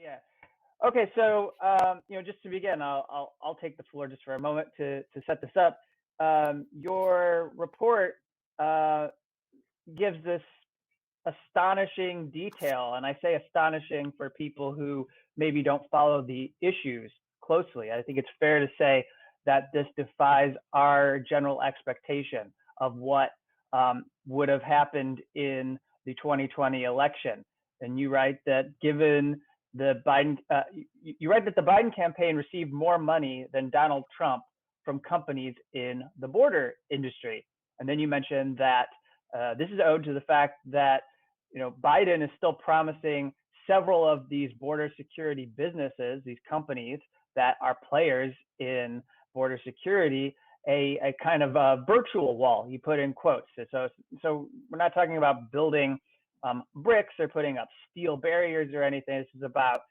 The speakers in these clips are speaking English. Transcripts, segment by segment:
Yeah. Okay. So, just to begin, I'll take the floor just for a moment to set this up. Your report uh, gives this astonishing detail, and I say astonishing for people who maybe don't follow the issues closely. I think it's fair to say that this defies our general expectation of what would have happened in the 2020 election. And you write that given the Biden, you write that the Biden campaign received more money than Donald Trump from companies in the border industry. And then you mentioned that this is owed to the fact that Biden is still promising several of these border security businesses, these companies that are players in border security, a kind of a virtual wall. You put in quotes. So we're not talking about building bricks or putting up steel barriers or anything. This is about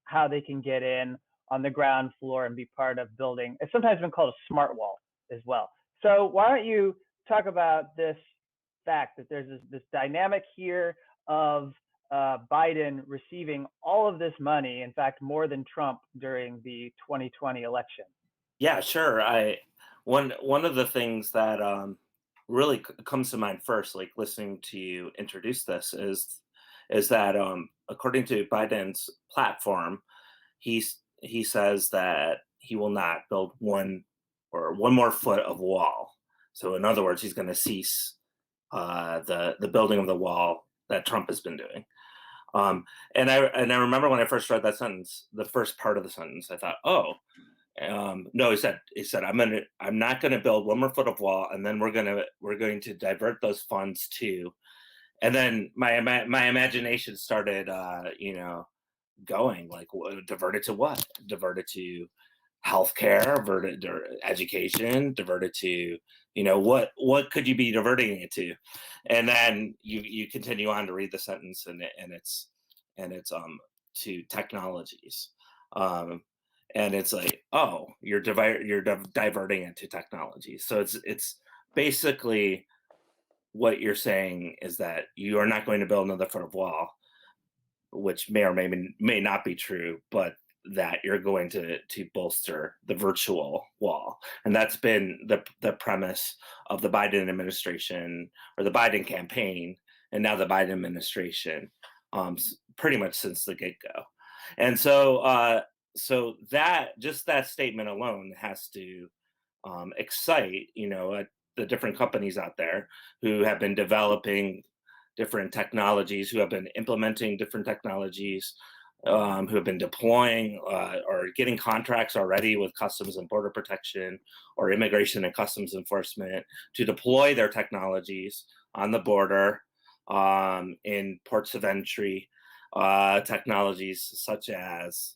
how they can get in on the ground floor and be part of building. It's sometimes been called a smart wall as well. So why don't you talk about this fact that there's this dynamic here of Biden receiving all of this money, in fact, more than Trump during the 2020 election? Yeah, sure. One of the things that really comes to mind first, like listening to you introduce this, is that according to Biden's platform, he says that he will not build one more foot of wall. So in other words, he's going to cease the building of the wall that Trump has been doing. And I remember when I first read that sentence, the first part of the sentence, I thought, oh, no, he said I'm not gonna build one more foot of wall, and then we're going to divert those funds to, and then my imagination started, going like, diverted to what? Diverted to healthcare, diverted to education, diverted to, what could you be diverting it to? And then you continue on to read the sentence, and it's to technologies. Um, and it's like, oh, you're diverting it to technology. So it's basically what you're saying is that you are not going to build another foot of wall, which may or may not be true, but that you're going to bolster the virtual wall. And that's been the premise of the Biden administration, or the Biden campaign, and now the Biden administration, pretty much since the get-go. And so that, just that statement alone has to excite, the different companies out there who have been developing different technologies, who have been implementing different technologies, who have been deploying or getting contracts already with Customs and Border Protection or Immigration and Customs Enforcement to deploy their technologies on the border, in ports of entry, technologies such as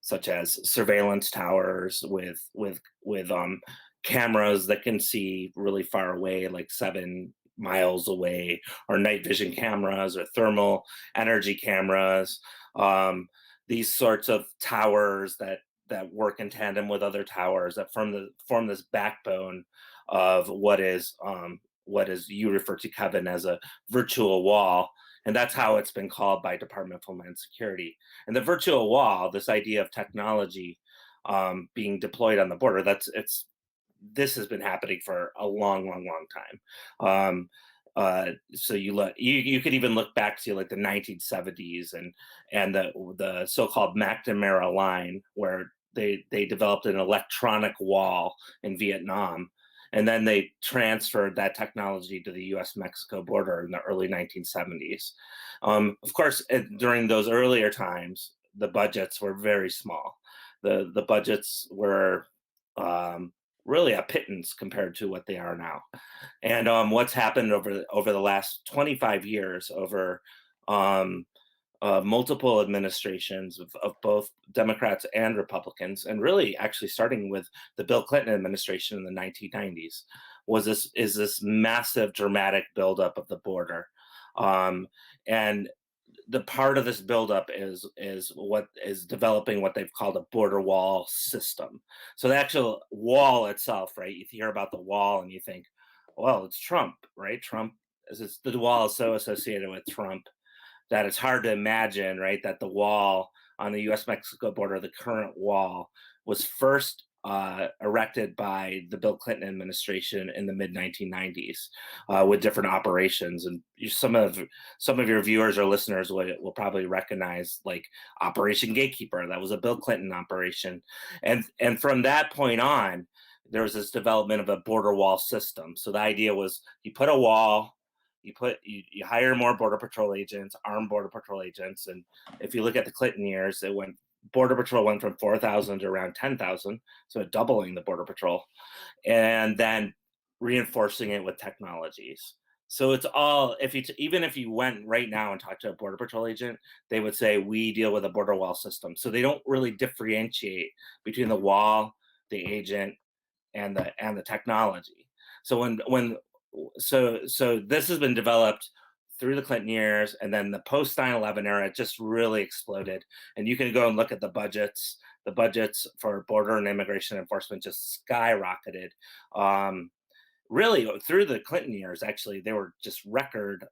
surveillance towers with cameras that can see really far away, like 7 miles away, or night vision cameras, or thermal energy cameras. These sorts of towers that work in tandem with other towers that form this backbone of what is you refer to, Kevin, as a virtual wall. And that's how it's been called by Department of Homeland Security. And the virtual wall, this idea of technology being deployed on the border, this has been happening for a long, long, long time. So you could even look back to like the 1970s and the so-called McNamara line, where they developed an electronic wall in Vietnam, and then they transferred that technology to the U.S.-Mexico border in the early 1970s. Of course, during those earlier times, the budgets were very small. The budgets were really a pittance compared to what they are now. And what's happened over the last 25 years, over multiple administrations of both Democrats and Republicans, and really actually starting with the Bill Clinton administration in the 1990s, is this massive, dramatic buildup of the border. And the part of this buildup is what is developing what they've called a border wall system. So the actual wall itself, right? You hear about the wall and you think, well, it's Trump, right? The wall is so associated with Trump. that it's hard to imagine, right, that the wall on the U.S. Mexico border, the current wall, was first erected by the Bill Clinton administration in the mid 1990s with different operations. And some of your viewers or listeners will probably recognize like Operation Gatekeeper. That was a Bill Clinton operation, and from that point on, there was this development of a border wall system. So the idea was you put a wall. You hire more border patrol agents, armed border patrol agents, and if you look at the Clinton years, border patrol went from 4,000 to around 10,000, so doubling the border patrol, and then reinforcing it with technologies. So it's all even if you went right now and talked to a border patrol agent, they would say we deal with a border wall system. So they don't really differentiate between the wall, the agent, and the technology. So so this has been developed through the Clinton years, and then the post 9/11 era just really exploded. And you can go and look at the budgets. The budgets for border and immigration enforcement just skyrocketed. Really, through the Clinton years, actually, they were just record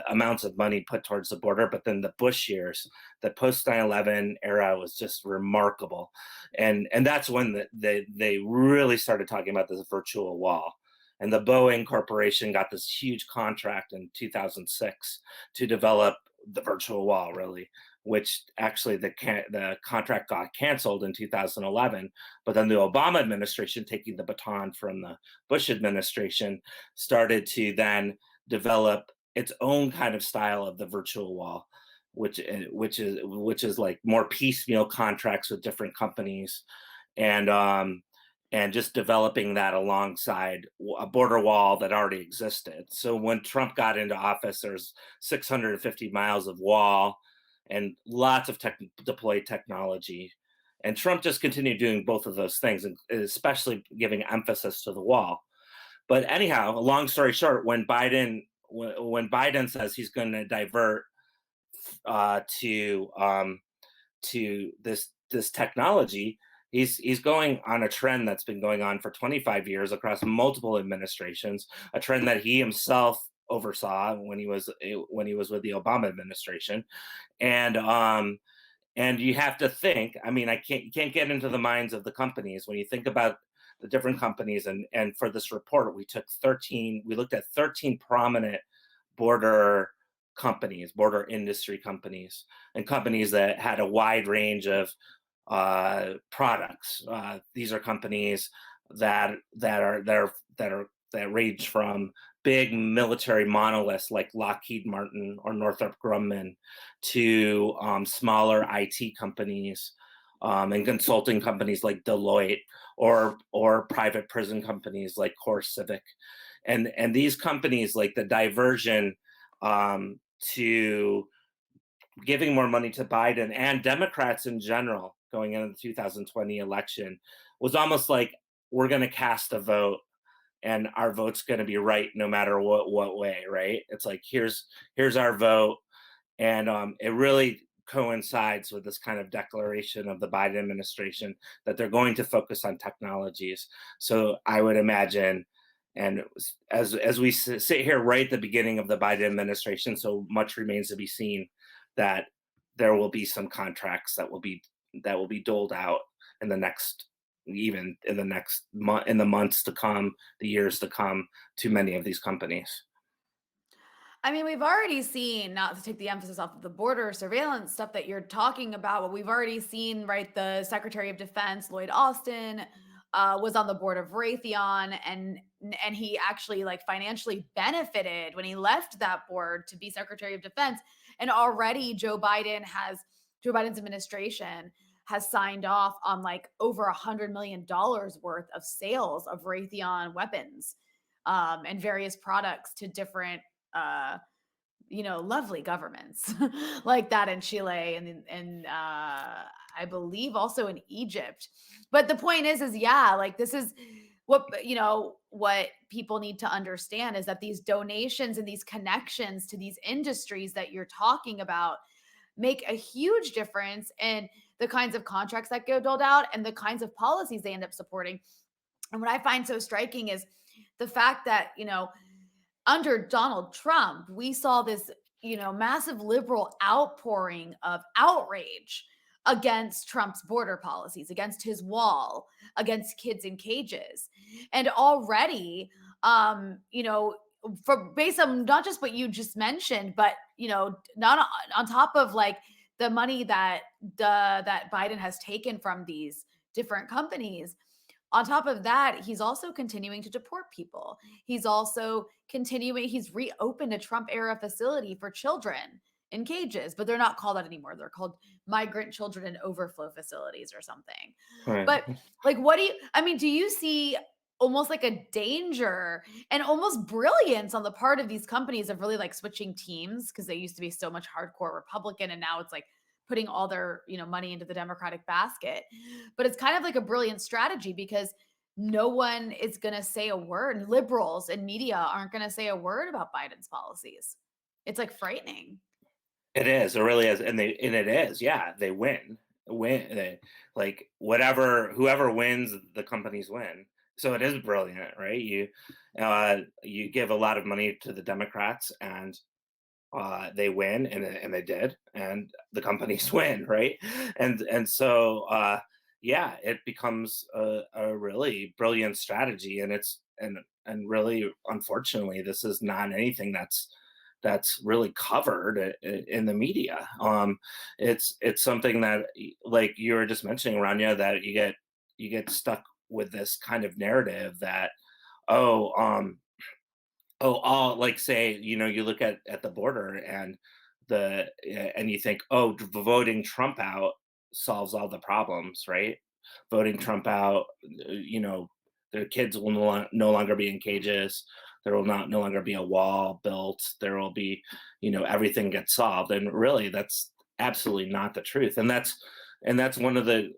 amounts of money put towards the border. But then the Bush years, the post 9/11 era was just remarkable, and that's when they really started talking about this virtual wall. And the Boeing Corporation got this huge contract in 2006 to develop the virtual wall, really, which actually the contract got canceled in 2011. But then the Obama administration, taking the baton from the Bush administration, started to then develop its own kind of style of the virtual wall, which is like more piecemeal contracts with different companies, and just developing that alongside a border wall that already existed. So when Trump got into office, there's 650 miles of wall and lots of deployed technology. And Trump just continued doing both of those things, and especially giving emphasis to the wall. But anyhow, long story short, when Biden says he's going to divert to this technology, he's going on a trend that's been going on for 25 years across multiple administrations, a trend that he himself oversaw when he was with the Obama administration. And you have to think, I mean, you can't get into the minds of the companies when you think about the different companies. And for this report, we looked at 13 prominent border border industry companies, and companies that had a wide range of products. These are companies that range from big military monoliths like Lockheed Martin or Northrop Grumman to smaller IT companies and consulting companies like Deloitte, or private prison companies like CoreCivic. And these companies, like the diversion to giving more money to Biden and Democrats in general going into the 2020 election, was almost like, we're going to cast a vote and our vote's going to be right no matter what way, right? It's like, here's our vote. And it really coincides with this kind of declaration of the Biden administration that they're going to focus on technologies. So I would imagine, and as we sit here right at the beginning of the Biden administration, so much remains to be seen, that there will be some contracts that will be doled out in the next month, in the months to come, the years to come, to many of these companies. I mean, we've already seen, not to take the emphasis off of the border surveillance stuff that you're talking about, but we've already seen, right, the Secretary of Defense, Lloyd Austin, was on the board of Raytheon, and he actually like financially benefited when he left that board to be Secretary of Defense. And already Joe Biden's administration has signed off on like over $100 million worth of sales of Raytheon weapons and various products to different lovely governments like that in Chile and I believe also in Egypt. But the point is yeah, like this is what people need to understand, is that these donations and these connections to these industries that you're talking about make a huge difference in the kinds of contracts that go doled out and the kinds of policies they end up supporting. And what I find so striking is the fact that, under Donald Trump, we saw this, massive liberal outpouring of outrage against Trump's border policies, against his wall, against kids in cages. And already, for based on not just what you just mentioned, but not on top of like the money that Biden has taken from these different companies. On top of that, he's also continuing to deport people. He's also he's reopened a Trump era facility for children in cages, but they're not called that anymore. They're called migrant children and overflow facilities or something. Right. But like, do you see almost like a danger and almost brilliance on the part of these companies of really like switching teams, because they used to be so much hardcore Republican and now it's like putting all their money into the Democratic basket? But it's kind of like a brilliant strategy because no one is going to say a word. Liberals and media aren't going to say a word about Biden's policies. It's like frightening. It is. It really is, and it is. Yeah, they win. Like whoever wins, the companies win. So it is brilliant, right? You give a lot of money to the Democrats, and they win, and they did, and the companies win, right? And so yeah, it becomes a really brilliant strategy, and really, unfortunately, this is not anything that's really covered in the media. It's something that, like you were just mentioning, Rania, that you get stuck with this kind of narrative that, oh, all, like, say, you look at the border and and you think, oh, voting Trump out solves all the problems, right? Voting Trump out, their kids will no longer be in cages. There will no longer be a wall built. There will be, everything gets solved. And really, that's absolutely not the truth. And that's one of the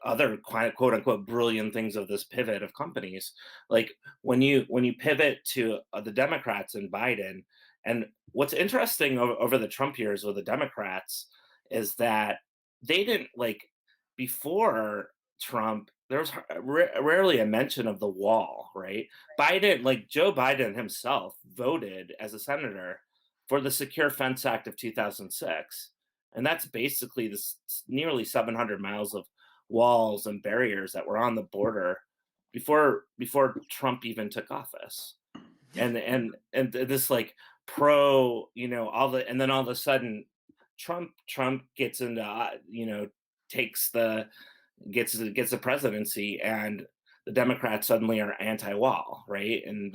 other quote unquote brilliant things of this pivot of companies. Like when you pivot to the Democrats and Biden, and what's interesting over the Trump years with the Democrats is that they didn't, like, before Trump, there was rarely a mention of the wall, right? Biden, like Joe Biden himself, voted as a senator for the Secure Fence Act of 2006. And that's basically this nearly 700 miles of walls and barriers that were on the border before Trump even took office. And this, like, and then all of a sudden Trump gets into takes gets the presidency, and the Democrats suddenly are anti-wall, right? And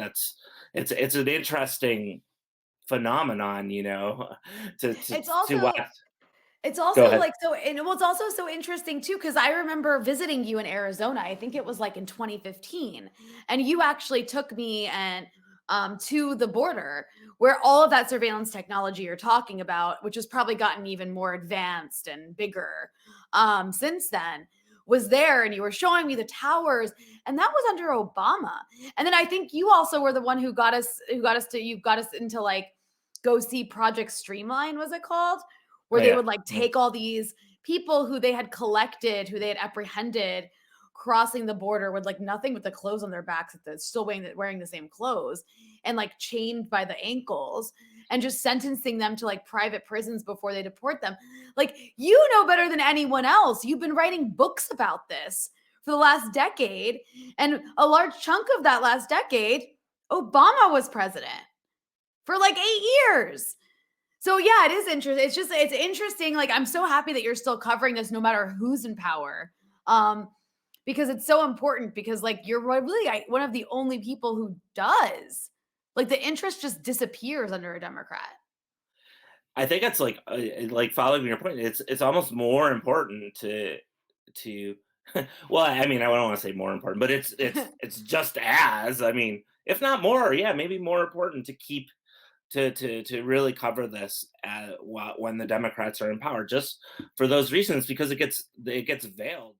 it's an interesting phenomenon, It's to watch. also It's Go also ahead. like so, and it was also so interesting too, because I remember visiting you in Arizona. I think it was like in 2015, and you actually took me and to the border where all of that surveillance technology you're talking about, which has probably gotten even more advanced and bigger since then, was there, and you were showing me the towers, and that was under Obama. And then I think you also were the one who got us into like go see Project Streamline, was it called? Oh Where they yeah. would like take all these people who they had collected, who they had apprehended, crossing the border with like nothing but the clothes on their backs, still wearing the same clothes, and like chained by the ankles, and just sentencing them to like private prisons before they deport them. Like, you know better than anyone else. You've been writing books about this for the last decade, and a large chunk of that last decade, Obama was president for like 8 years. So yeah, it is interesting. It's interesting. Like, I'm so happy that you're still covering this no matter who's in power. Because it's so important, because like you're really one of the only people who does. Like, the interest just disappears under a Democrat. I think it's like following your point. It's almost more important to well, I mean, I don't want to say more important, but it's just as, I mean, if not more, yeah, maybe more important to keep to really cover this when the Democrats are in power, just for those reasons, because it gets veiled.